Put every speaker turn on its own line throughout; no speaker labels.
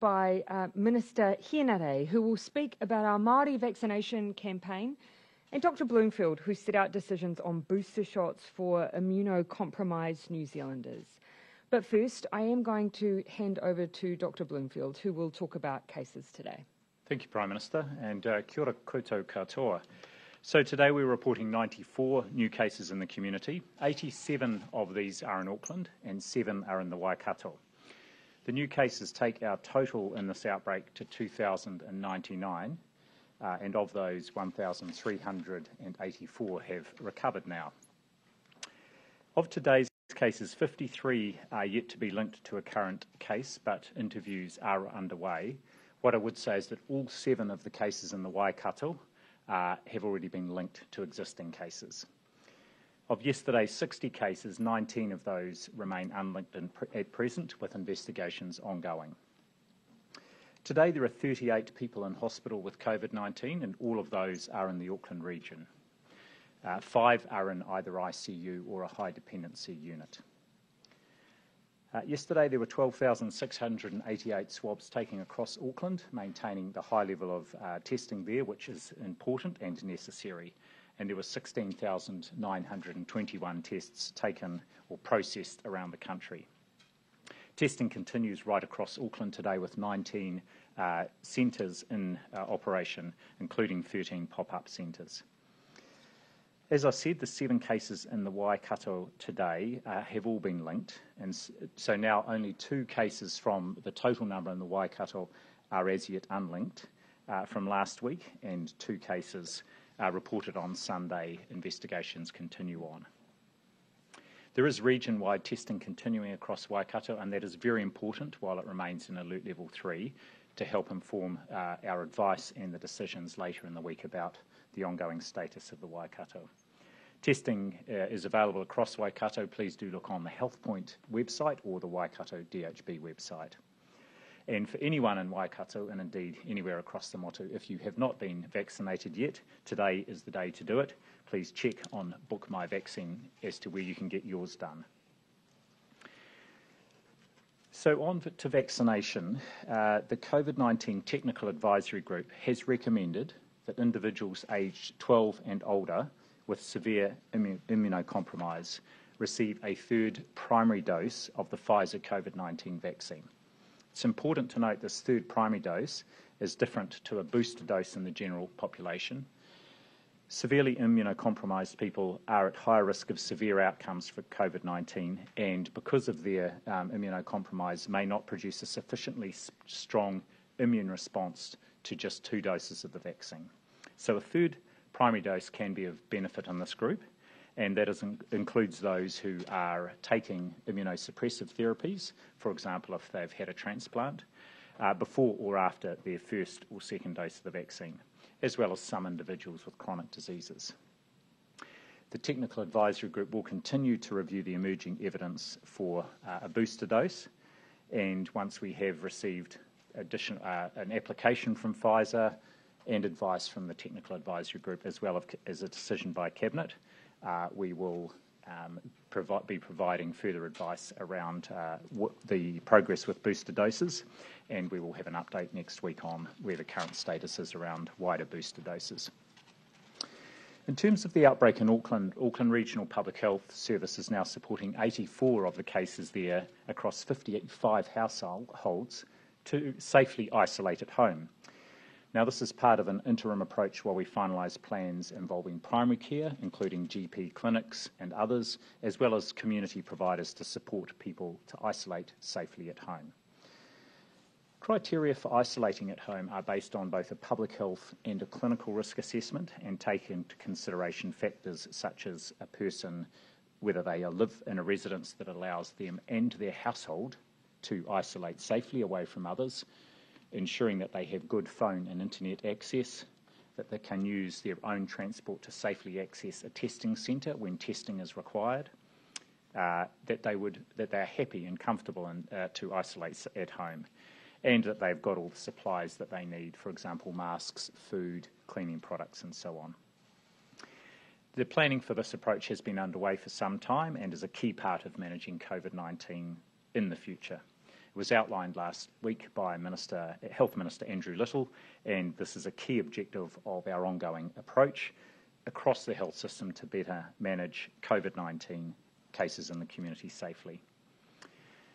by Minister Hienare, who will speak about our Maori vaccination campaign, and Dr Bloomfield, who set out decisions on booster shots for immunocompromised New Zealanders. But first, I am going to hand over to Dr Bloomfield, who will talk about cases today.
Thank you, Prime Minister, and kia ora koutou katoa. So today we're reporting 94 new cases in the community. 87 of these are in Auckland and 7 are in the Waikato. The new cases take our total in this outbreak to 2,099, and of those 1,384 have recovered now. Of today's cases, 53 are yet to be linked to a current case, but interviews are underway. What I would say is that all 7 of the cases in the Waikato have already been linked to existing cases. Of yesterday's 60 cases, 19 of those remain unlinked at present, with investigations ongoing. Today there are 38 people in hospital with COVID-19, and all of those are in the Auckland region. 5 are in either ICU or a high dependency unit. Yesterday there were 12,688 swabs taken across Auckland, maintaining the high level of testing there, which is important and necessary. And there were 16,921 tests taken or processed around the country. Testing continues right across Auckland today with 19 centres in operation, including 13 pop-up centres. As I said, the 7 cases in the Waikato today have all been linked, and so now only 2 cases from the total number in the Waikato are as yet unlinked from last week, and 2 cases reported on Sunday. Investigations continue on. There is region-wide testing continuing across Waikato, and that is very important while it remains in Alert Level 3 to help inform our advice and the decisions later in the week about the ongoing status of the Waikato. Testing is available across Waikato. Please do look on the HealthPoint website or the Waikato DHB website. And for anyone in Waikato, and indeed anywhere across the Motu, if you have not been vaccinated yet, today is the day to do it. Please check on Book My Vaccine as to where you can get yours done. So on to vaccination, the COVID-19 Technical Advisory Group has recommended that individuals aged 12 and older with severe immunocompromise receive a 3rd primary dose of the Pfizer COVID-19 vaccine. It's important to note this 3rd primary dose is different to a booster dose in the general population. Severely immunocompromised people are at higher risk of severe outcomes for COVID-19, and because of their immunocompromise may not produce a sufficiently strong immune response to just 2 doses of the vaccine. So a 3rd primary dose can be of benefit in this group, and that includes those who are taking immunosuppressive therapies, for example, if they've had a transplant, before or after their 1st or 2nd dose of the vaccine, as well as some individuals with chronic diseases. The Technical Advisory Group will continue to review the emerging evidence for a booster dose, and once we have received an application from Pfizer and advice from the Technical Advisory Group, as well as a decision by Cabinet, we will be providing further advice around the progress with booster doses, and we will have an update next week on where the current status is around wider booster doses. In terms of the outbreak in Auckland, Auckland Regional Public Health Service is now supporting 84 of the cases there across 55 households to safely isolate at home. Now, this is part of an interim approach while we finalise plans involving primary care, including GP clinics and others, as well as community providers to support people to isolate safely at home. Criteria for isolating at home are based on both a public health and a clinical risk assessment, and take into consideration factors such as a person, whether they live in a residence that allows them and their household to isolate safely away from others, ensuring that they have good phone and internet access, that they can use their own transport to safely access a testing centre when testing is required, that they're happy and comfortable to isolate at home, and that they've got all the supplies that they need, for example, masks, food, cleaning products, and so on. The planning for this approach has been underway for some time and is a key part of managing COVID-19 in the future. It was outlined last week by Health Minister Andrew Little, and this is a key objective of our ongoing approach across the health system to better manage COVID-19 cases in the community safely.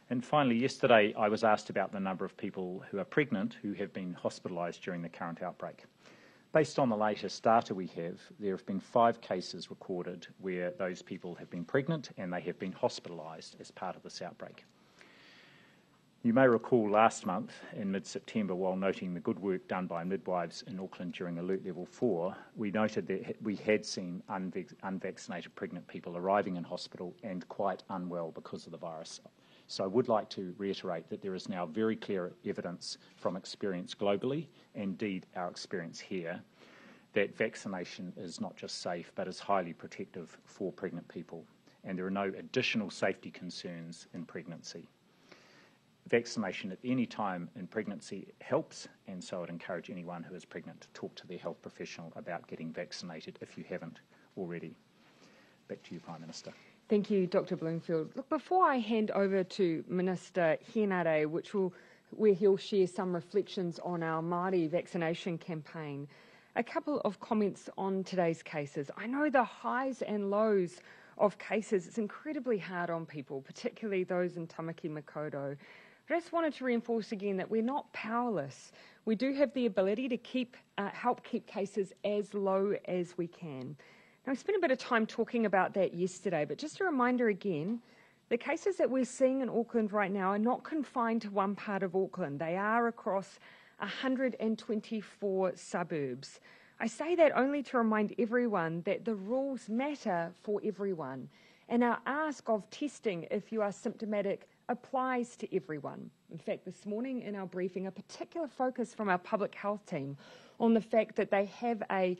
And finally, yesterday I was asked about the number of people who are pregnant who have been hospitalised during the current outbreak. Based on the latest data we have, there have been 5 cases recorded where those people have been pregnant and they have been hospitalised as part of this outbreak. You may recall last month in mid-September, while noting the good work done by midwives in Auckland during Alert Level 4, we noted that we had seen unvaccinated pregnant people arriving in hospital and quite unwell because of the virus. So I would like to reiterate that there is now very clear evidence from experience globally, indeed our experience here, that vaccination is not just safe but is highly protective for pregnant people, and there are no additional safety concerns in pregnancy. Vaccination at any time in pregnancy helps, and so I'd encourage anyone who is pregnant to talk to their health professional about getting vaccinated if you haven't already. Back to you, Prime Minister.
Thank you, Dr. Bloomfield. Look, before I hand over to Minister Henare, where he'll share some reflections on our Maori vaccination campaign, a couple of comments on today's cases. I know the highs and lows of cases, it's incredibly hard on people, particularly those in Tamaki Makaurau. I just wanted to reinforce again that we're not powerless. We do have the ability to help keep cases as low as we can. Now, I spent a bit of time talking about that yesterday, but just a reminder again, the cases that we're seeing in Auckland right now are not confined to one part of Auckland. They are across 124 suburbs. I say that only to remind everyone that the rules matter for everyone, and our ask of testing if you are symptomatic applies to everyone. In fact, this morning in our briefing, a particular focus from our public health team on the fact that they have a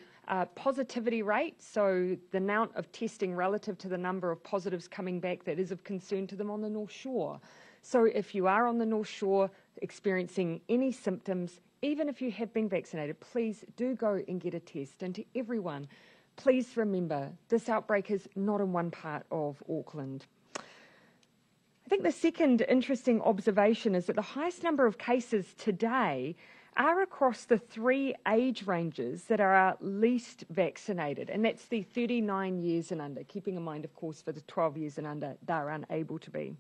positivity rate, so the amount of testing relative to the number of positives coming back that is of concern to them on the North Shore. So if you are on the North Shore experiencing any symptoms, even if you have been vaccinated, please do go and get a test. And to everyone, please remember, this outbreak is not in one part of Auckland. I think the second interesting observation is that the highest number of cases today are across the 3 age ranges that are least vaccinated, and that's the 39 years and under, keeping in mind, of course, for the 12 years and under, they're unable to be.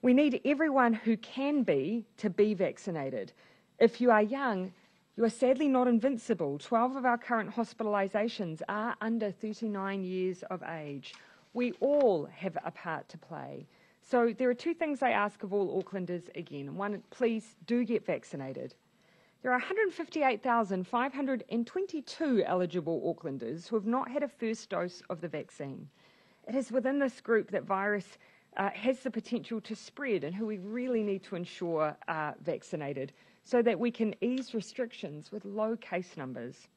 We need everyone who can be to be vaccinated. If you are young, you are sadly not invincible. 12 of our current hospitalisations are under 39 years of age. We all have a part to play. So there are 2 things I ask of all Aucklanders again. One, please do get vaccinated. There are 158,522 eligible Aucklanders who have not had a first dose of the vaccine. It is within this group that virus has the potential to spread and who we really need to ensure are vaccinated so that we can ease restrictions with low case numbers.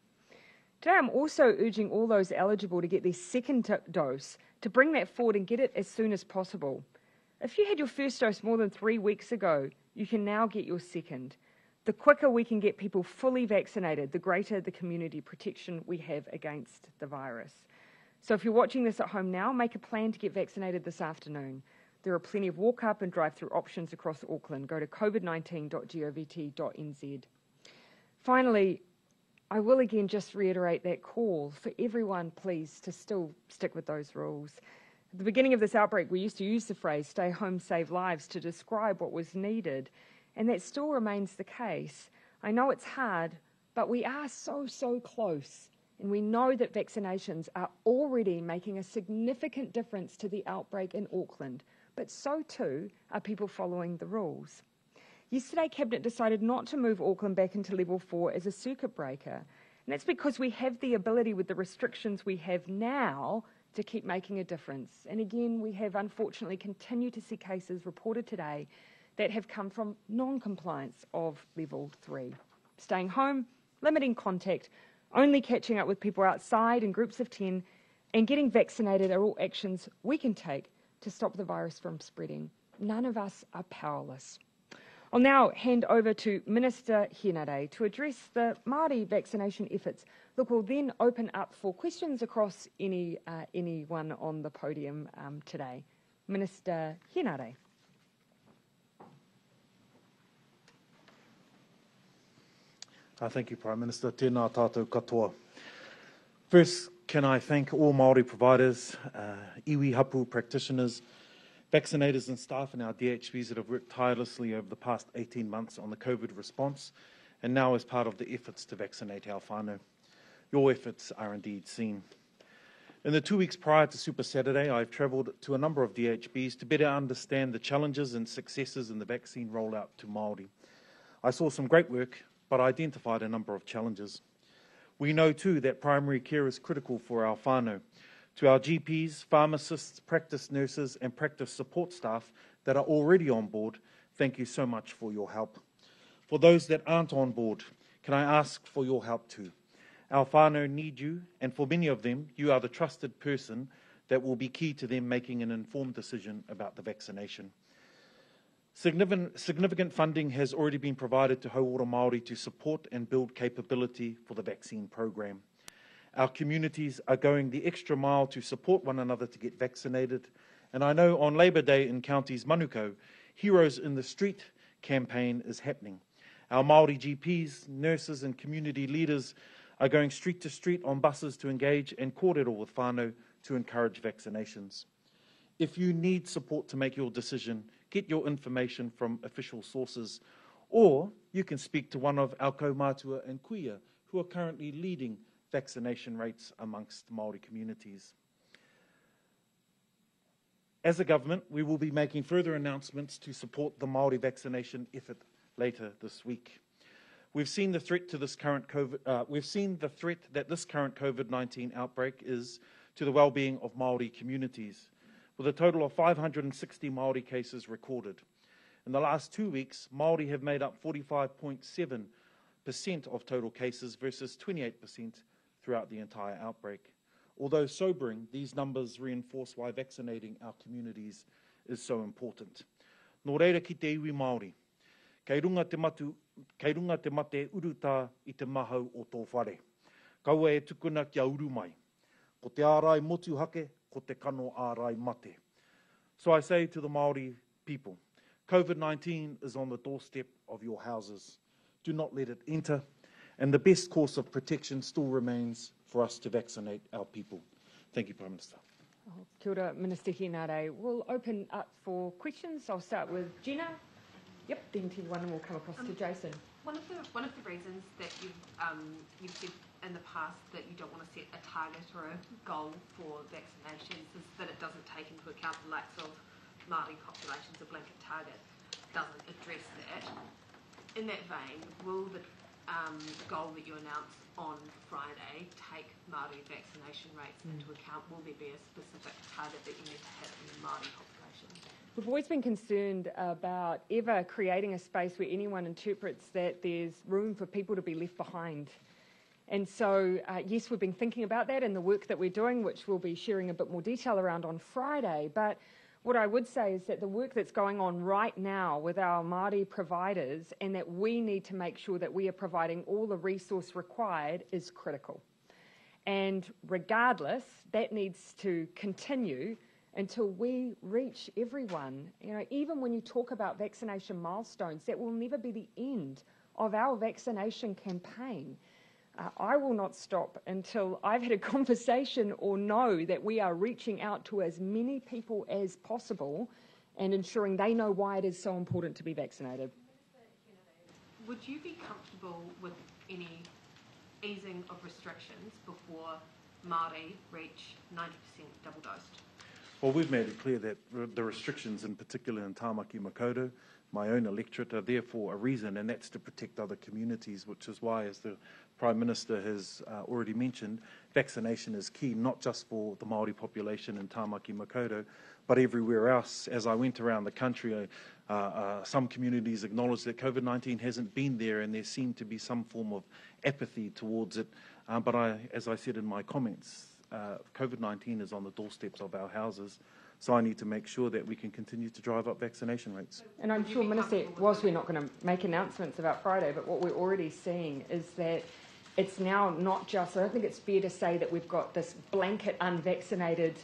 Today I'm also urging all those eligible to get their second dose to bring that forward and get it as soon as possible. If you had your first dose more than 3 weeks ago, you can now get your second. The quicker we can get people fully vaccinated, the greater the community protection we have against the virus. So if you're watching this at home now, make a plan to get vaccinated this afternoon. There are plenty of walk-up and drive-through options across Auckland. Go to covid19.govt.nz. Finally, I will again just reiterate that call for everyone, please, to still stick with those rules. At the beginning of this outbreak, we used to use the phrase, stay home, save lives, to describe what was needed, and that still remains the case. I know it's hard, but we are so close, and we know that vaccinations are already making a significant difference to the outbreak in Auckland, but so too are people following the rules. Yesterday, Cabinet decided not to move Auckland back into level 4 as a circuit breaker, and that's because we have the ability with the restrictions we have now to keep making a difference. And again, we have unfortunately continued to see cases reported today that have come from non-compliance of level 3. Staying home, limiting contact, only catching up with people outside in groups of 10, and getting vaccinated are all actions we can take to stop the virus from spreading. None of us are powerless. I'll now hand over to Minister Henare to address the Maori vaccination efforts. Look, we'll then open up for questions across anyone on the podium today. Minister Henare.
Thank you, Prime Minister. Tēnā tātou katoa. First, can I thank all Māori providers, iwi hapu practitioners, vaccinators and staff in our DHBs that have worked tirelessly over the past 18 months on the COVID response and now as part of the efforts to vaccinate our whānau. Your efforts are indeed seen. In the 2 weeks prior to Super Saturday, I've travelled to a number of DHBs to better understand the challenges and successes in the vaccine rollout to Māori. I saw some great work, but identified a number of challenges. We know too that primary care is critical for our whānau. To our GPs, pharmacists, practice nurses and practice support staff that are already on board, thank you so much for your help. For those that aren't on board, can I ask for your help too? Our whānau need you, and for many of them, you are the trusted person that will be key to them making an informed decision about the vaccination. Significant funding has already been provided to Hauora Māori to support and build capability for the vaccine program. Our communities are going the extra mile to support one another to get vaccinated, and I know on Labour Day in counties Manukau, Heroes in the Street campaign is happening. Our Māori GPs, nurses and community leaders are going street to street on buses to engage and kōrero with whānau to encourage vaccinations. If you need support to make your decision, get your information from official sources, or you can speak to one of our kaumātua and kuia who are currently leading vaccination rates amongst Māori communities. As a government, we will be making further announcements to support the Māori vaccination effort later this week. We've seen the threat to this current that this current COVID-19 outbreak is to the well-being of Māori communities, with a total of 560 Māori cases recorded. In the last 2 weeks, Māori have made up 45.7% of total cases versus 28% throughout the entire outbreak. Although sobering, these numbers reinforce why vaccinating our communities is so important. Nō reira ki te iwi Māori, kei runga te mate uruta I te mahau o tō whare. Kaua e tukuna kia uru mai. Ko te ārai motu hake, ko te kano ārai mate. So I say to the Māori people, COVID-19 is on the doorstep of your houses. Do not let it enter, and the best course of protection still remains for us to vaccinate our people. Thank you, Prime Minister.
Kia ora, Minister Hinare. We'll open up for questions. I'll start with Gina. Yep, then one and we'll come across to Jason.
One of the reasons that you've said in the past that you don't want to set a target or a goal for vaccinations is that it doesn't take into account the likes of Māori populations. A blanket target doesn't address that. In that vein, will the goal that you announced on Friday take Māori vaccination rates into account? Will there be a specific target that you need to hit in the Māori population?
We've always been concerned about ever creating a space where anyone interprets that there's room for people to be left behind. And so, yes, we've been thinking about that in the work that we're doing, which we'll be sharing a bit more detail around on Friday. But what I would say is that the work that's going on right now with our Māori providers, and that we need to make sure that we are providing all the resource required, is critical. And regardless, that needs to continue until we reach everyone. You know, even when you talk about vaccination milestones, that will never be the end of our vaccination campaign. I will not stop until I've had a conversation or know that we are reaching out to as many people as possible and ensuring they know why it is so important to be vaccinated.
Would you be comfortable with any easing of restrictions before Māori reach 90% double dosed?
Well, we've made it clear that the restrictions, in particular in Tāmaki Makaurau, my own electorate, are there for a reason, and that's to protect other communities, which is why, as the Prime Minister has already mentioned, vaccination is key, not just for the Māori population in Tāmaki Makaurau, but everywhere else. As I went around the country, some communities acknowledge that COVID-19 hasn't been there, and there seemed to be some form of apathy towards it. But as I said in my comments, COVID-19 is on the doorsteps of our houses, so I need to make sure that we can continue to drive up vaccination rates.
And I'm sure, Minister, whilst we're not going to make announcements about Friday, but what we're already seeing is that it's now not just, I don't think it's fair to say that we've got this blanket unvaccinated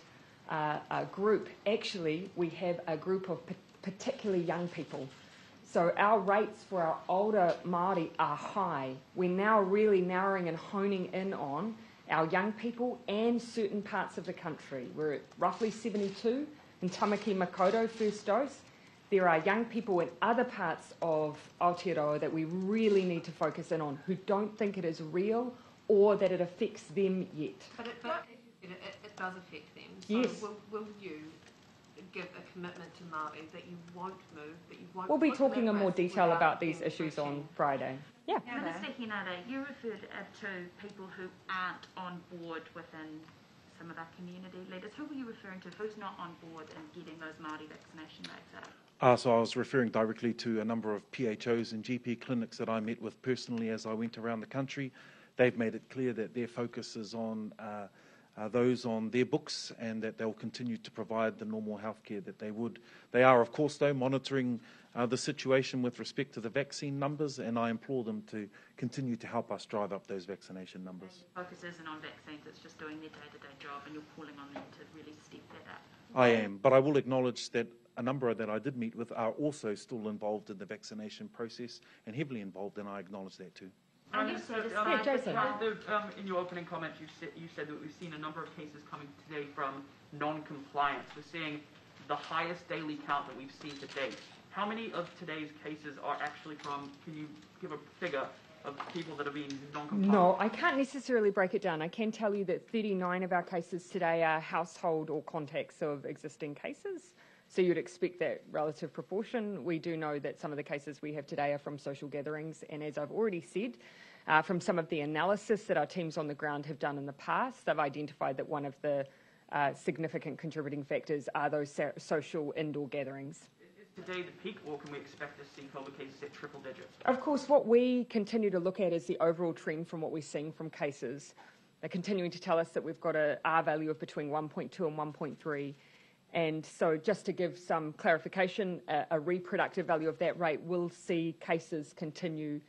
group. Actually, we have a group of particularly young people. So our rates for our older Māori are high. We're now really narrowing and honing in on our young people and certain parts of the country. We're at roughly 72 in Tamaki Makaurau, first dose. There are young people in other parts of Aotearoa that we really need to focus in on who don't think it is real or that it affects them yet.
But it does affect them. So
Yes.
will you give a commitment to Māori that you won't move, that you won't...
We'll be
put
talking in
them
more
at risk
detail
without
about these
them
issues on
pushing?
Friday. Yeah.
Minister Hinare, you referred to people who aren't on board within some of our community leaders. Who were you referring to? Who's not on board in getting those Māori vaccination rates up?
So I was referring directly to a number of PHOs and GP clinics that I met with personally as I went around the country. They've made it clear that their focus is on those on their books and that they'll continue to provide the normal healthcare that they would. They are, of course, though, monitoring the situation with respect to the vaccine numbers, and I implore them to continue to help us drive up those vaccination numbers.
And the focus isn't on vaccines, it's just doing their day-to-day job, and you're calling on them to really step that up.
I am, but I will acknowledge that a number that I did meet with are also still involved in the vaccination process and heavily involved, and I acknowledge that too.
Jason.
In your opening comments, you said that we've seen a number of cases coming today from non-compliance. We're seeing the highest daily count that we've seen to date. How many of today's cases are actually from, can you give a figure of people that are being non-compliant?
No, I can't necessarily break it down. I can tell you that 39 of our cases today are household or contacts of existing cases. So you'd expect that relative proportion. We do know that some of the cases we have today are from social gatherings, and as I've already said, from some of the analysis that our teams on the ground have done in the past, they've identified that one of the significant contributing factors are those social indoor gatherings.
Is today the peak, or can we expect to see COVID cases at triple digits?
Of course, what we continue to look at is the overall trend from what we're seeing from cases. They're continuing to tell us that we've got a R value of between 1.2 and 1.3. And so just to give some clarification, a reproductive value of that rate will see cases continue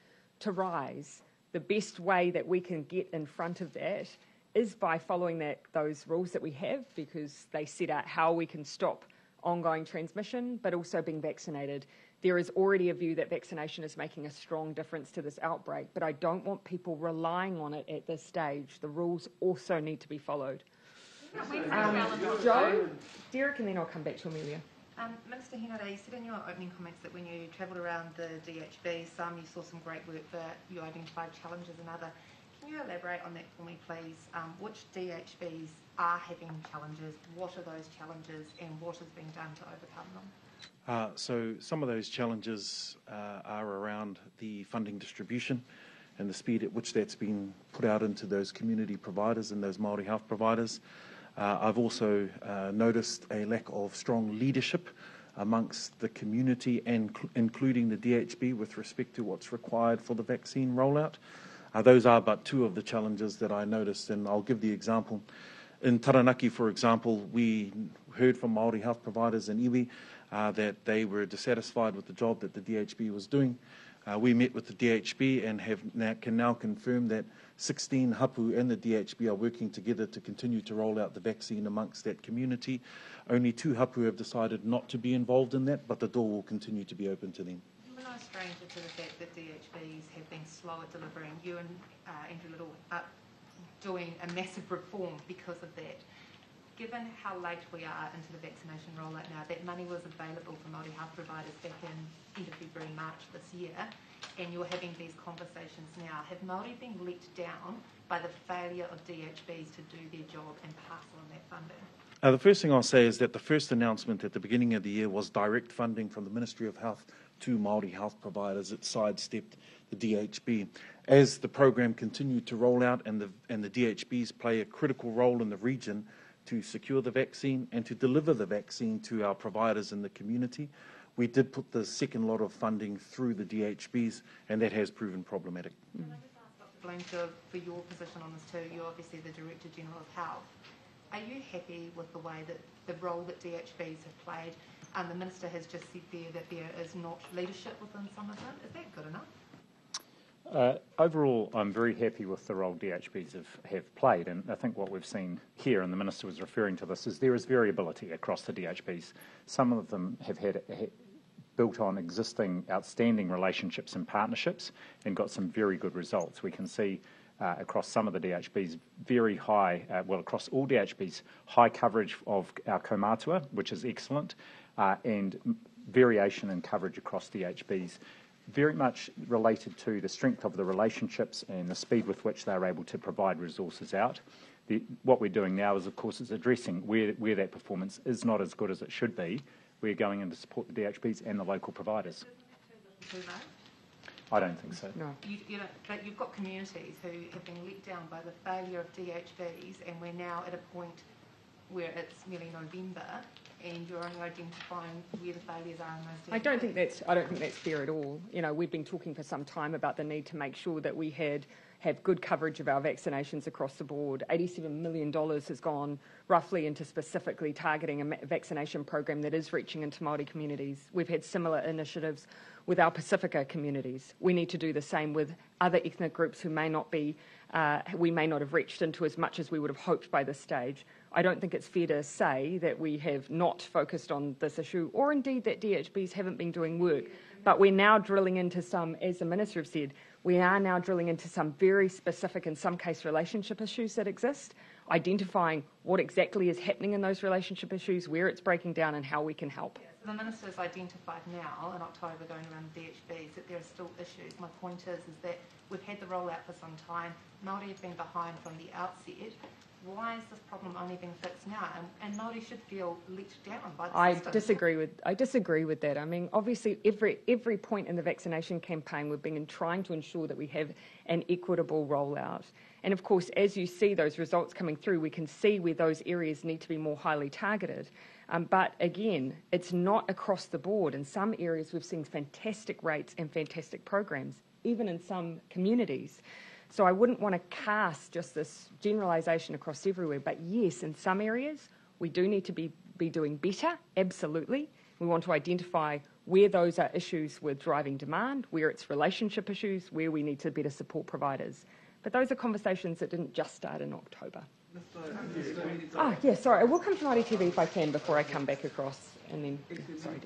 to rise. The best way that we can get in front of that is by following those rules that we have, because they set out how we can stop ongoing transmission, but also being vaccinated. There is already a view that vaccination is making a strong difference to this outbreak, but I don't want people relying on it at this stage. The rules also need to be followed. Joe, Derek, and then I'll come back to Amelia.
Minister Hinare, you said in your opening comments that when you travelled around the DHB, you saw some great work that you identified challenges and other. Can you elaborate on that for me, please? Which DHBs are having challenges? What are those challenges, and what is being done to overcome them?
So some of those challenges are around the funding distribution and the speed at which that's been put out into those community providers and those Māori health providers. I've also noticed a lack of strong leadership amongst the community, and including the DHB, with respect to what's required for the vaccine rollout. Those are but two of the challenges that I noticed, and I'll give the example. In Taranaki, for example, we heard from Māori health providers in iwi that they were dissatisfied with the job that the DHB was doing. We met with the DHB and can now confirm that 16 hapu and the DHB are working together to continue to roll out the vaccine amongst that community. Only 2 hapu have decided not to be involved in that, but the door will continue to be open to them.
We're no stranger to the fact that DHBs have been slow at delivering. You and Andrew Little are doing a massive reform because of that. Given how late we are into the vaccination rollout now, that money was available for Māori health providers back in end of February, March this year, and you're having these conversations now. Have Māori been let down by the failure of DHBs to do their job and pass on that funding?
The first thing I'll say is that the first announcement at the beginning of the year was direct funding from the Ministry of Health to Māori health providers. It sidestepped the DHB. As the program continued to roll out and the DHBs play a critical role in the region to secure the vaccine and to deliver the vaccine to our providers in the community, we did put the second lot of funding through the DHBs, and that has proven problematic.
Can I just ask Dr. Bloomfield for your position on this too? You're obviously the Director General of Health. Are you happy with the way that the role that DHBs have played? The Minister has just said there that there is not leadership within some of them. Is that good enough?
Overall, I'm very happy with the role DHBs have played, and I think what we've seen here, and the Minister was referring to this, is there is variability across the DHBs. Some of them have had built on existing outstanding relationships and partnerships and got some very good results. We can see across some of the DHBs very high, across all DHBs, high coverage of our kaumātua, which is excellent, and variation in coverage across DHBs, very much related to the strength of the relationships and the speed with which they're able to provide resources out. What we're doing now is, of course, is addressing where that performance is not as good as it should be. We're going in to support the DHBs and the local providers. I don't think so.
No. But you've got communities who have been let down by the failure of DHBs, and we're now at a point where it's nearly November, and you're only identifying where the failures are in those DHBs.
I don't think that's fair at all. You know, we've been talking for some time about the need to make sure that we have good coverage of our vaccinations across the board. $87 million has gone roughly into specifically targeting a vaccination program that is reaching into Māori communities. We've had similar initiatives with our Pacifica communities. We need to do the same with other ethnic groups who may not be, we may not have reached into as much as we would have hoped by this stage. I don't think it's fair to say that we have not focused on this issue, or indeed that DHBs haven't been doing work. But we're now drilling into some, as the Minister have said, we are now drilling into some very specific, in some case, relationship issues that exist, identifying what exactly is happening in those relationship issues, where it's breaking down, and how we can help.
So the Minister has identified now, in October, going around DHBs, that there are still issues. My point is that we've had the rollout for some time. Māori have been behind from the outset. Why is this problem only being fixed now? And Māori should feel let down by the system.
I disagree with that. I mean, obviously, every point in the vaccination campaign, we've been trying to ensure that we have an equitable rollout. And of course, as you see those results coming through, we can see where those areas need to be more highly targeted. But again, it's not across the board. In some areas, we've seen fantastic rates and fantastic programs, even in some communities. So I wouldn't want to cast just this generalisation across everywhere. But yes, in some areas, we do need to be doing better, absolutely. We want to identify where those are issues with driving demand, where it's relationship issues, where we need to better support providers. But those are conversations that didn't just start in October. Sorry, I will come to Māori TV if I can before I come back across. And then, sorry,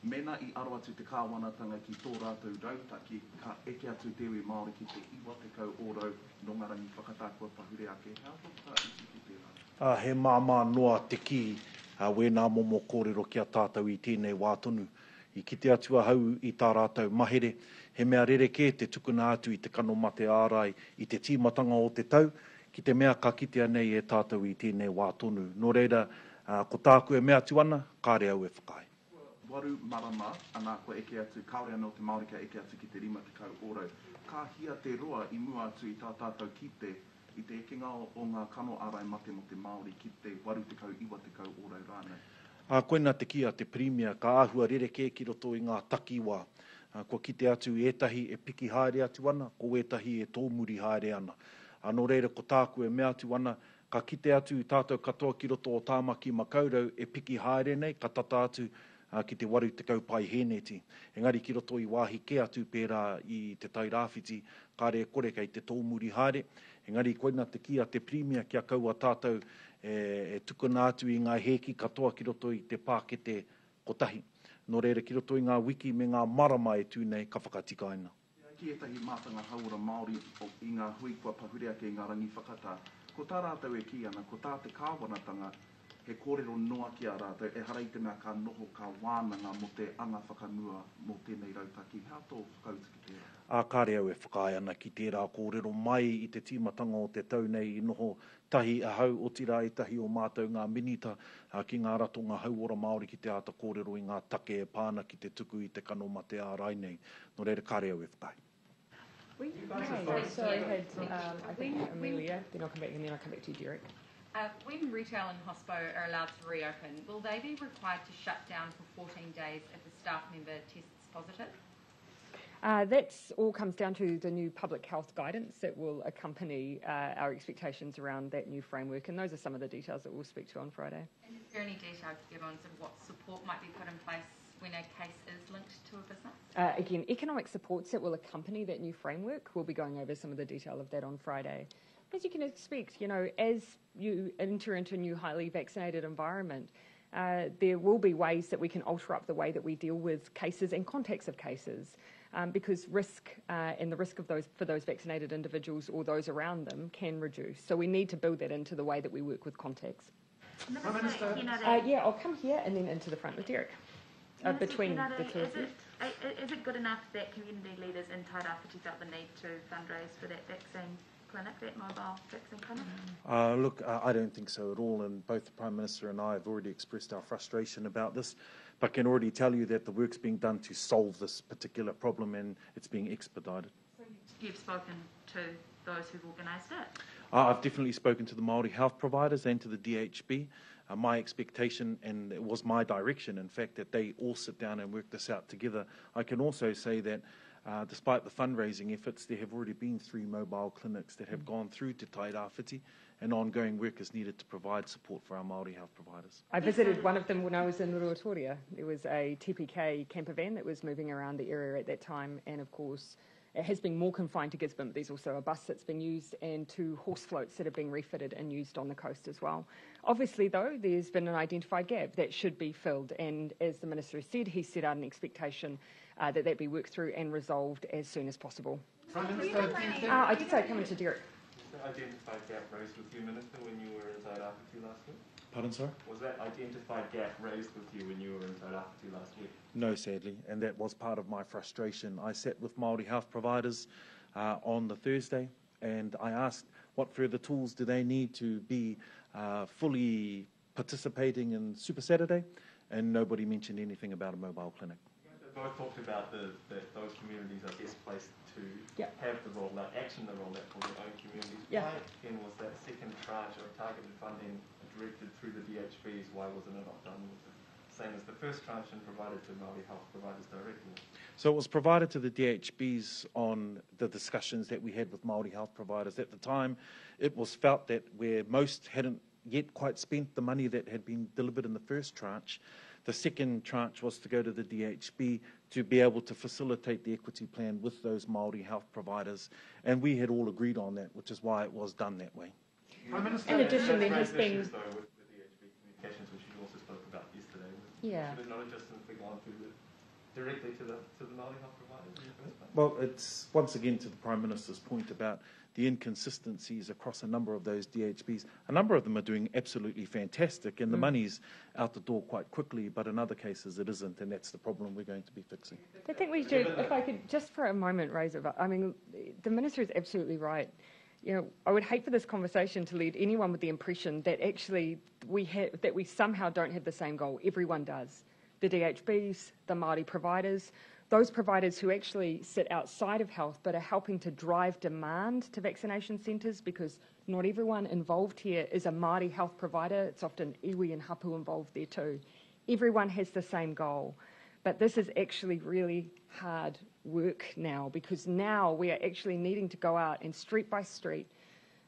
mena I aro atu te kāwanatanga ki tō rātou rautaki, ka eke atu te iwi Māori ki te iwa te kau oro no ngarangi whakatākua pahure ake. How ka isi ki tērā?
He māmā noa te ki, wēnā momo kōrero ki a tātou I tēnei wātonu. I kite atua hau I tā rātou mahere, he mea rereke te tukuna atu I te kano mate ārai I te tīmatanga o te tau, ki te mea ka kitea nei e tātou I tēnei wātonu. Nō reira, ko tāku e mea tuana, kāre au e whakai.
Waru marama, anā ko eke atu, kaore anō te Māori ka eke atu ki te rima te kau oro. Ka hia te roa I mua atu I tā tātou kite, I te ekenga o ngā kano ārai mate mo te Māori ki te waru te kau iwa te kau oro rānei.
Koina te kia te Premier, ka āhua rereke ki roto I ngā takiwa. Ko kite atu ētahi e piki haere atu ana, ko ētahi e tōmuri haere ana. Anō reira ko tāku e mea atu ana, ka kite atu I tātou katoa ki roto o tāmaki makaurau e piki haere nei, ka tata atu ki te waru te kaupai hēneti. Engari ki roto I wāhi ke atu pērā I te tairāwhiti, kāre kore kei te tōmuri haere. Engari koina te kia te Premier kia kaua tātou e tukuna atu I ngā heki katoa ki roto I te pākete kotahi. Nō reira ki roto I ngā wiki me ngā marama e tūnei ka whakatika aina.
Ki etahi mātanga haura Māori I ngā hui kua pahure ake I ngā rangi whakata. Ko tā rātou e ki ana, ko tā te kāwanatanga, he kōrero noa ki a rātou, e harai te mea ka noho ka wānanga mo te anga whakanua mo tēnei rautaki. How tō whakauta ki tērā?
Kāre au e whakai ana ki tērā kōrero mai I te tīmatanga o te tau nei I noho tahi a hau o tira e tahi o mātou ngā minita ki ngā rato ngā hauora Māori ki te ata kōrero I ngā take e pāna ki te tuku I te kano mate ārai nei. Nō reira kāre au e whakai.
So I had, I think Amelia, then I'll come back and then I'll come back to you, Derek.
When retail and hospo are allowed to reopen, will they be required to shut down for 14 days if a staff member tests positive?
That all comes down to the new public health guidance that will accompany our expectations around that new framework, and those are some of the details that we'll speak to on Friday.
And is there any detail to give on sort of what support might be put in place when a case is linked to a business?
Again, economic supports that will accompany that new framework. We'll be going over some of the detail of that on Friday. As you can expect, you know, as you enter into a new highly vaccinated environment, there will be ways that we can alter up the way that we deal with cases and contacts of cases, because risk and the risk of for those vaccinated individuals or those around them can reduce. So we need to build that into the way that we work with contacts.
Minister,
Yeah, I'll come here and then into the front with Derek. Between the two of you.
Is it good enough that community leaders in Tairāwhiti felt the need to fundraise for that vaccine clinic, that mobile vaccine clinic?
Look, I don't think so at all, and both the Prime Minister and I have already expressed our frustration about this, but can already tell you that the work's being done to solve this particular problem, and it's being expedited.
So you've spoken to those who've organised it?
I've definitely spoken to the Maori health providers and to the DHB. My expectation, and it was my direction, in fact, that they all sit down and work this out together. I can also say that despite the fundraising efforts, there have already been 3 mobile clinics that have gone through to Tairāwhiti, and ongoing work is needed to provide support for our Maori health providers.
I visited one of them when I was in Ruatoria. There was a TPK camper van that was moving around the area at that time, and of course it has been more confined to Gisborne, but there's also a bus that's been used and 2 horse floats that have been refitted and used on the coast as well. Obviously, though, there's been an identified gap that should be filled, and as the Minister has said, he set out an expectation that that be worked through and resolved as soon as possible.
Prime Minister,
I did say coming to Derek.
was the identified gap raised with you, Minister, when you were in Tairāwhiti last week?
Pardon, sorry?
Was that identified gap raised with you when you were in Tairāwhiti last week?
No, sadly, and that was part of my frustration. I sat with Maori health providers on the Thursday, and I asked what further tools do they need to be fully participating in Super Saturday, and nobody mentioned anything about a mobile clinic.
They both talked about that those communities are best placed to have the rollout, action the rollout for their own communities. Why, then, was that second tranche of targeted funding directed through the DHBs? Why wasn't it not done with the same as the first tranche and provided to Maori health providers directly? So
it was provided to the DHBs on the discussions that we had with Maori health providers. At the time, it was felt that where most hadn't yet quite spent the money that had been delivered in the first tranche, the second tranche was to go to the DHB to be able to facilitate the equity plan with those Maori health providers, and we had all agreed on that, which is why it was done that way.
In addition, there has been...
with the DHB communications, which you also spoke about yesterday. Should it not have just simply gone through directly to the Maori health providers in the first place?
Well, it's once again to the Prime Minister's point about the inconsistencies across a number of those DHBs. A number of them are doing absolutely fantastic, and the money's out the door quite quickly, but in other cases it isn't, and that's the problem we're going to be fixing.
I think we do, if I could just for a moment raise it, I mean, the Minister is absolutely right. You know, I would hate for this conversation to lead anyone with the impression that actually that we somehow don't have the same goal. Everyone does. The DHBs, the Māori providers, those providers who actually sit outside of health but are helping to drive demand to vaccination centres, because not everyone involved here is a Māori health provider. It's often iwi and hapu involved there too. Everyone has the same goal. But this is actually really hard work now, because now we are actually needing to go out and street by street,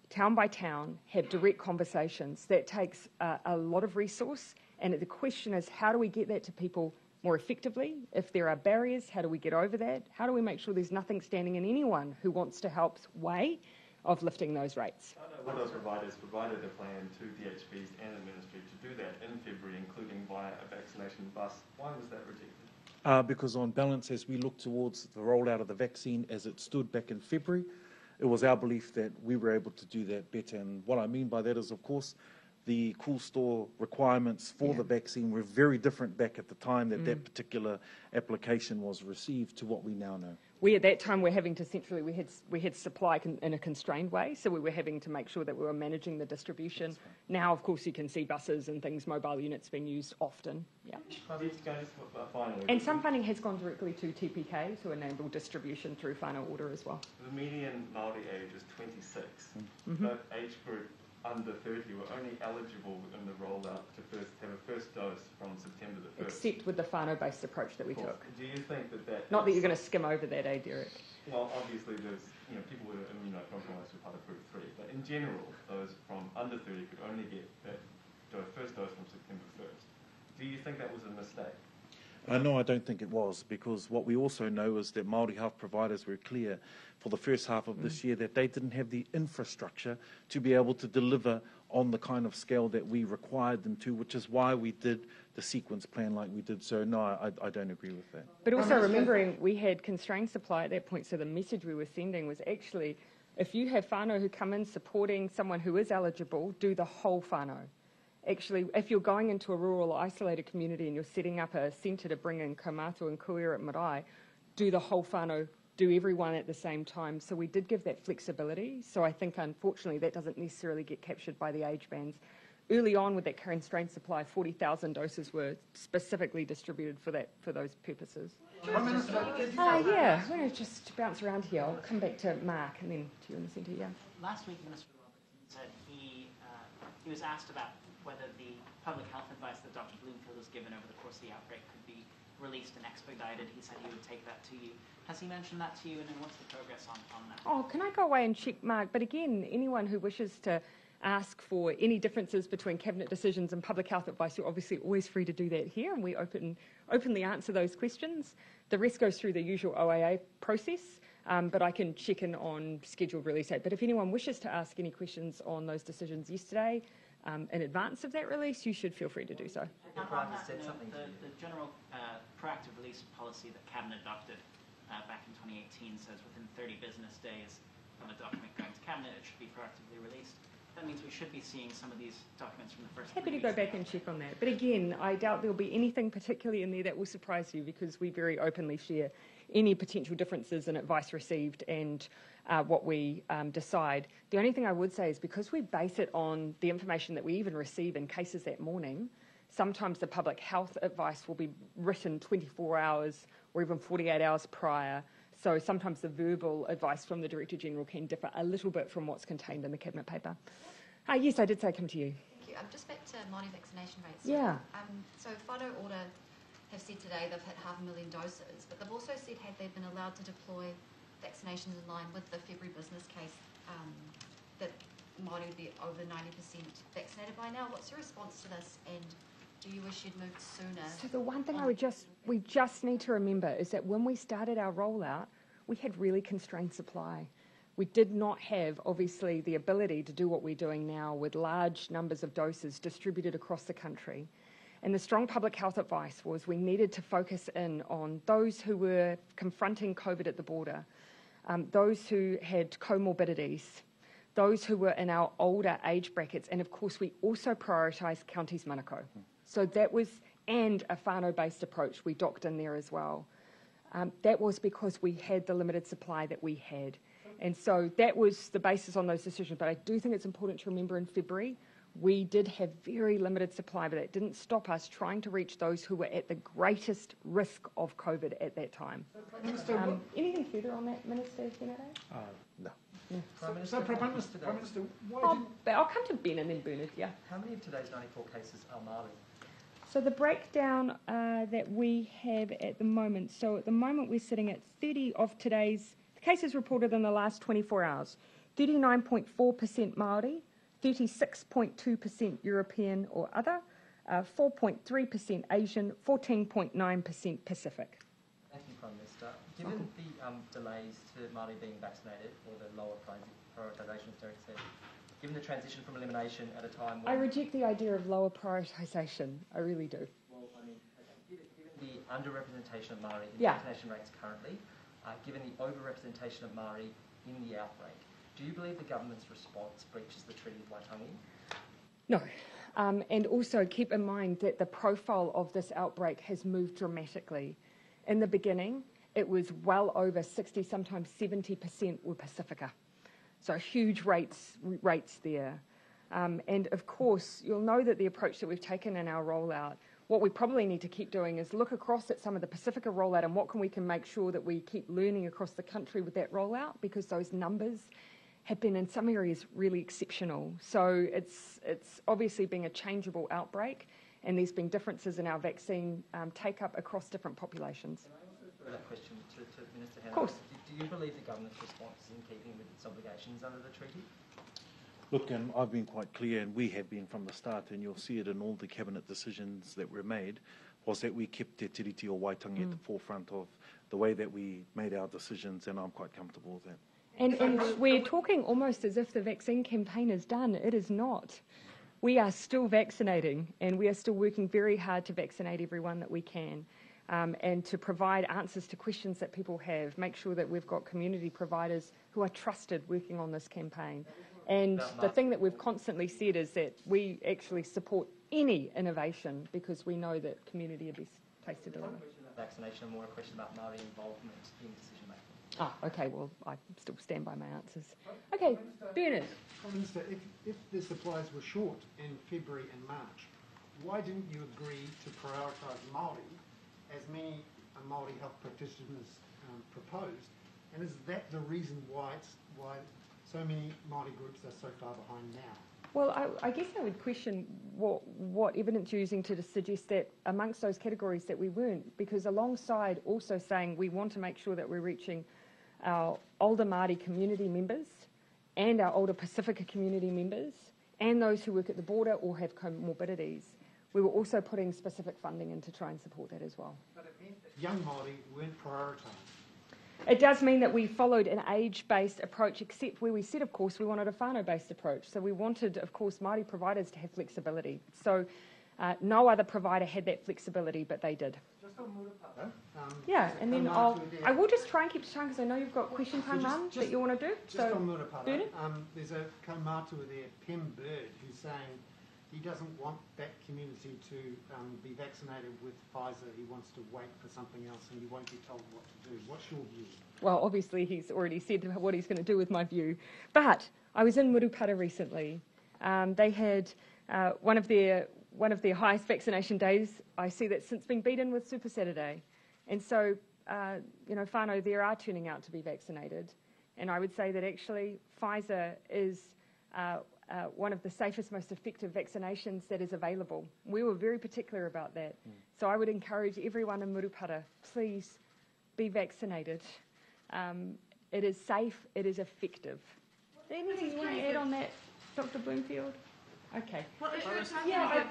town by town, have direct conversations. That takes a lot of resource, and the question is, how do we get that to people more effectively? If there are barriers, how do we get over that? How do we make sure there's nothing standing in anyone who wants to help's way of lifting those rates?
One of those providers provided a plan to DHBs and the Ministry to do that in February, including via a vaccination bus. Why was that rejected?
Because on balance, as we look towards the rollout of the vaccine as it stood back in February, it was our belief that we were able to do that better. And what I mean by that is, of course, the cool store requirements for the vaccine were very different back at the time that that particular application was received to what we now know.
We at that time were having to centrally, we had supply in a constrained way, so we were having to make sure that we were managing the distribution. Right. Now, of course, you can see buses and things, mobile units being used often. Yeah. And some funding has gone directly to TPK to enable distribution through final order as well.
The median Māori age is 26. That age group under 30 were only eligible in the rollout to have a first dose from September the 1st.
Except with the whānau-based approach that we took.
Do you think that...
Not that you're going to skim over that, Derek?
Well, obviously there's, people who are immunocompromised were part of group 3, but in general, those from under 30 could only get that first dose from September 1st. Do you think that was a mistake?
No, I don't think it was, because what we also know is that Māori health providers were clear for the first half of this year that they didn't have the infrastructure to be able to deliver on the kind of scale that we required them to, which is why we did the sequence plan like we did. So no, I don't agree with that.
But also remembering we had constrained supply at that point, so the message we were sending was actually, if you have whānau who come in supporting someone who is eligible, do the whole whānau. Actually, if you're going into a rural or isolated community and you're setting up a centre to bring in kaumātua and kuia at marae, do the whole whānau, do everyone at the same time. So we did give that flexibility. So I think, unfortunately, that doesn't necessarily get captured by the age bands. Early on with that constrained supply, 40,000 doses were specifically distributed for those purposes. Yeah, I'm going to just bounce around here. I'll come back to Mark and then to you in the centre, yeah.
Last week, Minister Robertson said he was asked about whether the public health advice that Dr. Bloomfield has given over the course of the outbreak could be released and expedited. He said he would take that to you. Has he mentioned that to you, and then what's the progress on that?
Oh, can I go away and check, Mark? But again, anyone who wishes to ask for any differences between Cabinet decisions and public health advice, you're obviously always free to do that here, and we openly answer those questions. The rest goes through the usual OAA process, but I can check in on scheduled release date. But if anyone wishes to ask any questions on those decisions yesterday, in advance of that release, you should feel free to do so.
The general proactive release policy that Cabinet adopted back in 2018 says within 30 business days of a document going to Cabinet, it should be proactively released. That means we should be seeing some of these documents from the first.
Happy to go back and check on that. But again, I doubt there'll be anything particularly in there that will surprise you, because we very openly share any potential differences in advice received and what we decide. The only thing I would say is, because we base it on the information that we even receive in cases that morning, sometimes the public health advice will be written 24 hours or even 48 hours prior. So sometimes the verbal advice from the Director General can differ a little bit from what's contained in the Cabinet paper. Yes, I did say come to you.
Thank you. Just back to Maori vaccination rates.
Yeah.
So Whānau Order have said today they've hit 500,000 doses, but they've also said had they been allowed to deploy vaccinations in line with the February business case, that Māori would be over 90% vaccinated by now. What's your response to this, and do you wish you'd moved sooner?
So the one thing we just need to remember is that when we started our rollout, we had really constrained supply. We did not have, obviously, the ability to do what we're doing now with large numbers of doses distributed across the country. And the strong public health advice was we needed to focus in on those who were confronting COVID at the border, those who had comorbidities, those who were in our older age brackets, and of course we also prioritised counties Manukau. So that was, and a whānau-based approach we docked in there as well. That was because we had the limited supply that we had. And so that was the basis on those decisions. But I do think it's important to remember in February, we did have very limited supply, but that didn't stop us trying to reach those who were at the greatest risk of COVID at that time. Anything further on that, Minister Henare?
No.
Yeah.
Prime Minister,
I'll come to Ben and then Bernard, yeah.
How many of today's 94 cases are Māori?
So the breakdown that we have at the moment, so at the moment we're sitting at 30 of today's cases reported in the last 24 hours, 39.4% Māori, 36.2% European or other, 4.3% Asian, 14.9% Pacific.
Thank you, Prime Minister. Given the delays to Māori being vaccinated, or the lower prioritisation, as Derek said, given the transition from elimination at a time when...
I reject the idea of lower prioritisation. I really do.
Well, I mean, given the underrepresentation of Māori in vaccination rates currently, given the overrepresentation of Māori in the outbreak, do you believe the government's response breaches the Treaty of Waitangi?
No. And also keep in mind that the profile of this outbreak has moved dramatically. In the beginning, it was well over 60, sometimes 70% were Pacifica. So huge rates there. And of course, you'll know that the approach that we've taken in our rollout, what we probably need to keep doing is look across at some of the Pacifica rollout and what we can make sure that we keep learning across the country with that rollout, because those numbers have been in some areas really exceptional. So it's obviously been a changeable outbreak, and there's been differences in our vaccine take-up across different populations.
Can I also throw that question to Minister Hannah?
Of course.
Do you believe the government's response is in keeping with its obligations under the treaty?
Look, I've been quite clear, and we have been from the start, and you'll see it in all the Cabinet decisions that were made, was that we kept Te Tiriti o Waitangi at the forefront of the way that we made our decisions, and I'm quite comfortable with that.
And we're talking almost as if the vaccine campaign is done. It is not. We are still vaccinating, and we are still working very hard to vaccinate everyone that we can, and to provide answers to questions that people have, make sure that we've got community providers who are trusted working on this campaign. And the thing that we've constantly said is that we actually support any innovation because we know that community are best placed to do it.
Vaccination, more a question about Maori involvement in decision making.
Okay, well, I still stand by my answers. Okay, Bernard.
Prime Minister, if the supplies were short in February and March, why didn't you agree to prioritise Māori, as many Māori health practitioners proposed? And is that the reason why so many Māori groups are so far behind now?
Well, I guess I would question what evidence you're using to suggest that amongst those categories that we weren't, because alongside also saying we want to make sure that we're reaching our older Māori community members and our older Pacifica community members and those who work at the border or have comorbidities, we were also putting specific funding in to try and support that as well.
But it meant that young Māori weren't prioritised.
It does mean that we followed an age-based approach, except where we said, of course, we wanted a whānau-based approach. So we wanted, of course, Māori providers to have flexibility. So no other provider had that flexibility, but they did.
Just on Murupara.
Yeah, and then I will just try and keep to time because I know you've got question time run that you want to do.
Just on Murupara, there's a kaumātua there, PM Bird, who's saying he doesn't want that community to be vaccinated with Pfizer. He wants to wait for something else and he won't be told what to do. What's your view?
Well, obviously he's already said what he's going to do with my view. But I was in Murupara recently. They had one of their highest vaccination days. I see that's since been beaten with Super Saturday. And so, whānau there are turning out to be vaccinated. And I would say that actually Pfizer is one of the safest, most effective vaccinations that is available. We were very particular about that. So I would encourage everyone in Murupara, please be vaccinated. It is safe, it is effective. Anything you want to add on that, Dr. Bloomfield? Okay. Yeah,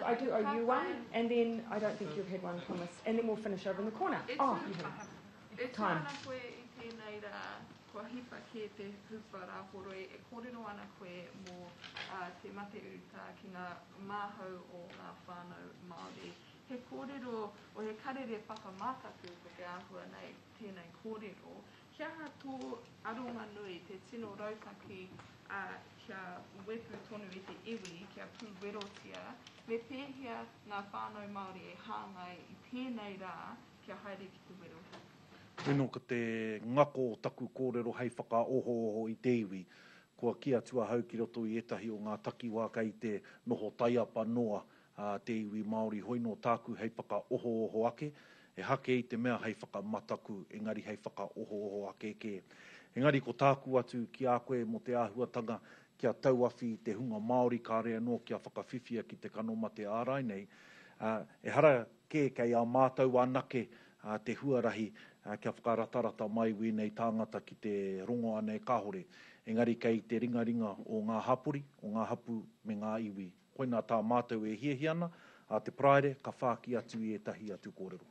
I do owe you one, and then I don't think you've had one, Thomas, and then we'll finish over in the corner. Oh, you have time.
Kua hipa ke te hupa rāhoro e kōrero ana koe mō te mate uta ki ngā māhau o ngā whānau Māori. He kōrero o he karere whakamātaku ko te āhua nei tēnei kōrero. Kia tō aronga nui te tino rautaki kia wepu tonu i te iwi, kia pūwerotia, me pēhia ngā whānau Māori e hāngai i tēnei rā kia haere ki te wero.
Tēnō ka te ngako o taku kōrero hei whakaoho i te iwi. Kua kia tua hau ki roto i etahi o ngā takiwā kei te noho taiapa noa te iwi Māori hoi no tāku hei whakaoho ake. E hake i te mea hei whakamataku, engari hei whakaoho ake ke. Engari ko tāku atu ki a koe mo te āhuatanga kia tauawhi te hunga Māori ka rea no kia whakawhiwhia ki te kanoma te ārai nei. E hara kei a mātou anake te huarahi kia whakaratarata mai wēnei tāngata ki te rongo anei kāhore. Engari kei te ringaringa o ngā hapuri, o ngā hapu me ngā iwi. Koina tā mātou e hiahiana, te praere, ka whāki atu i etahi atu kōrero.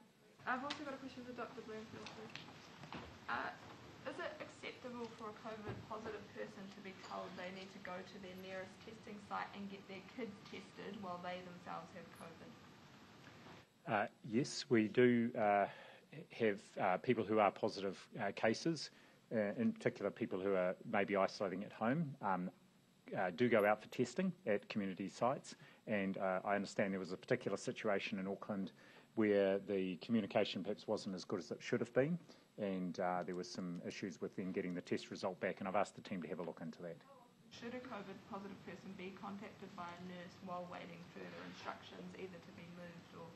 I've also got a question for Dr. Bloomfield. Is it acceptable for a COVID positive person to be told they need to go to their nearest testing site and get their kids tested while they themselves have COVID?
Yes, we do have people who are positive cases, in particular people who are maybe isolating at home, do go out for testing at community sites. And I understand there was a particular situation in Auckland where the communication perhaps wasn't as good as it should have been, and there was some issues with them getting the test result back, and I've asked the team to have a look into that.
Should a COVID positive person be contacted by a nurse while waiting further instructions, either to be moved or...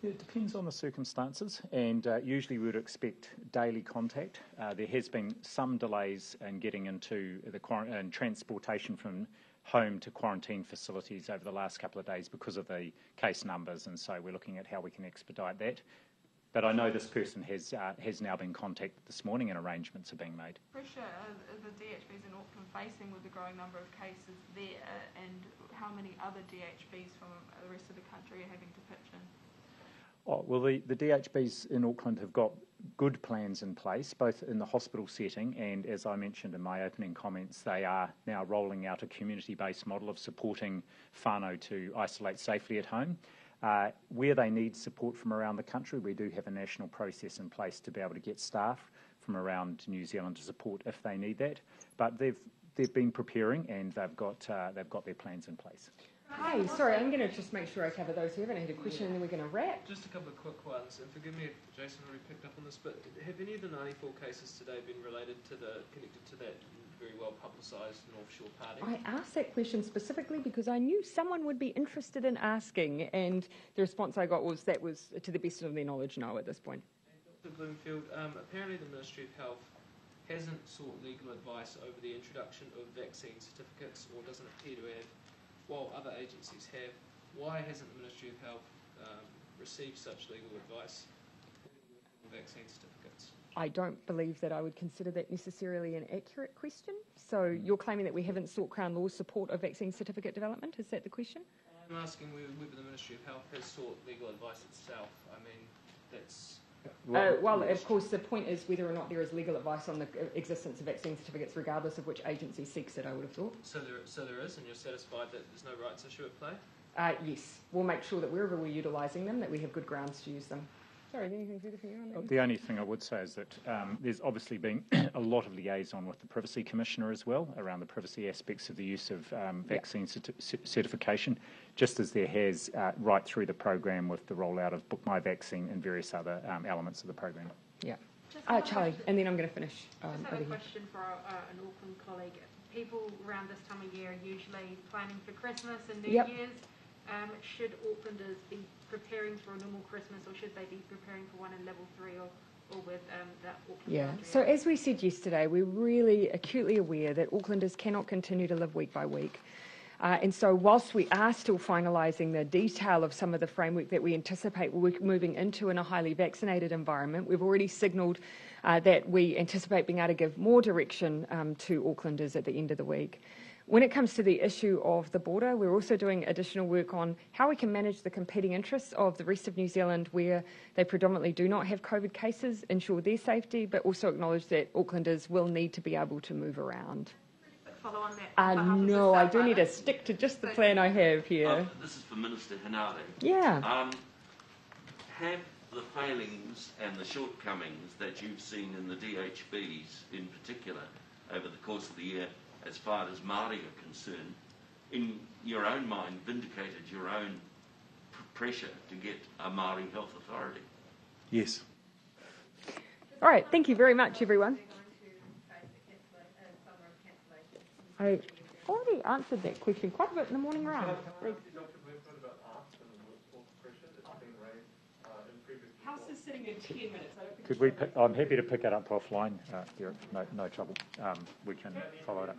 It depends on the circumstances, and usually we would expect daily contact. There has been some delays in getting into the transportation from home to quarantine facilities over the last couple of days because of the case numbers, and so we're looking at how we can expedite that. But I know this person has now been contacted this morning and arrangements are being made.
Pressure the DHBs in Auckland facing with the growing number of cases there, and how many other DHBs from the rest of the country are having to pitch in?
Oh, well, the DHBs in Auckland have got good plans in place, both in the hospital setting and, as I mentioned in my opening comments, they are now rolling out a community-based model of supporting whānau to isolate safely at home. Where they need support from around the country, we do have a national process in place to be able to get staff from around New Zealand to support if they need that. But they've been preparing and they've got their plans in place.
Hey, sorry, I'm going to just make sure I cover those who haven't had a question and then we're going to wrap.
Just a couple of quick ones, and forgive me if Jason already picked up on this, but have any of the 94 cases today been connected to that very well publicised North Shore party?
I asked that question specifically because I knew someone would be interested in asking, and the response I got was that was, to the best of their knowledge, no at this point.
Dr. Bloomfield, apparently the Ministry of Health hasn't sought legal advice over the introduction of vaccine certificates, or doesn't appear to have, while other agencies have. Why hasn't the Ministry of Health received such legal advice on vaccine certificates?
I don't believe that I would consider that necessarily an accurate question. So you're claiming that we haven't sought Crown Law's support of vaccine certificate development? Is that the question?
I'm asking whether the Ministry of Health has sought legal advice itself. I mean, that's...
Well, of course, the point is whether or not there is legal advice on the existence of vaccine certificates, regardless of which agency seeks it, I would have thought.
So there is, and you're satisfied that there's no rights issue at play?
Yes. We'll make sure that wherever we're utilising them, that we have good grounds to use them. Sorry, anything further from you on that?
The only thing I would say is that there's obviously been a lot of liaison with the Privacy Commissioner as well around the privacy aspects of the use of vaccine certification, just as there has right through the program with the rollout of Book My Vaccine and various other elements of the program.
Yeah. Charlie, and then I'm going to finish
Just have
over
a
here.
question for an Auckland colleague. People around this time of year are usually planning for Christmas and New Year's. Should Aucklanders be preparing for a normal Christmas, or should they be preparing for one in level 3 or with that Auckland boundary?
So as we said yesterday, we're really acutely aware that Aucklanders cannot continue to live week by week. And so whilst we are still finalising the detail of some of the framework that we anticipate we're moving into in a highly vaccinated environment, we've already signalled that we anticipate being able to give more direction to Aucklanders at the end of the week. When it comes to the issue of the border, we're also doing additional work on how we can manage the competing interests of the rest of New Zealand where they predominantly do not have COVID cases, ensure their safety, but also acknowledge that Aucklanders will need to be able to move around.
Follow on that.
No, I do need to stick to just the plan I have here.
This is for Minister Hinare.
Yeah.
Have the failings and the shortcomings that you've seen in the DHBs in particular over the course of the year, as far as Māori are concerned, in your own mind, vindicated your own pressure to get a Māori health authority?
Yes.
All right, thank you very much, everyone. I already answered that question quite a bit in the morning round. House is sitting in 10 minutes.
Could we? I'm happy to pick it up offline. No trouble. We can follow it up.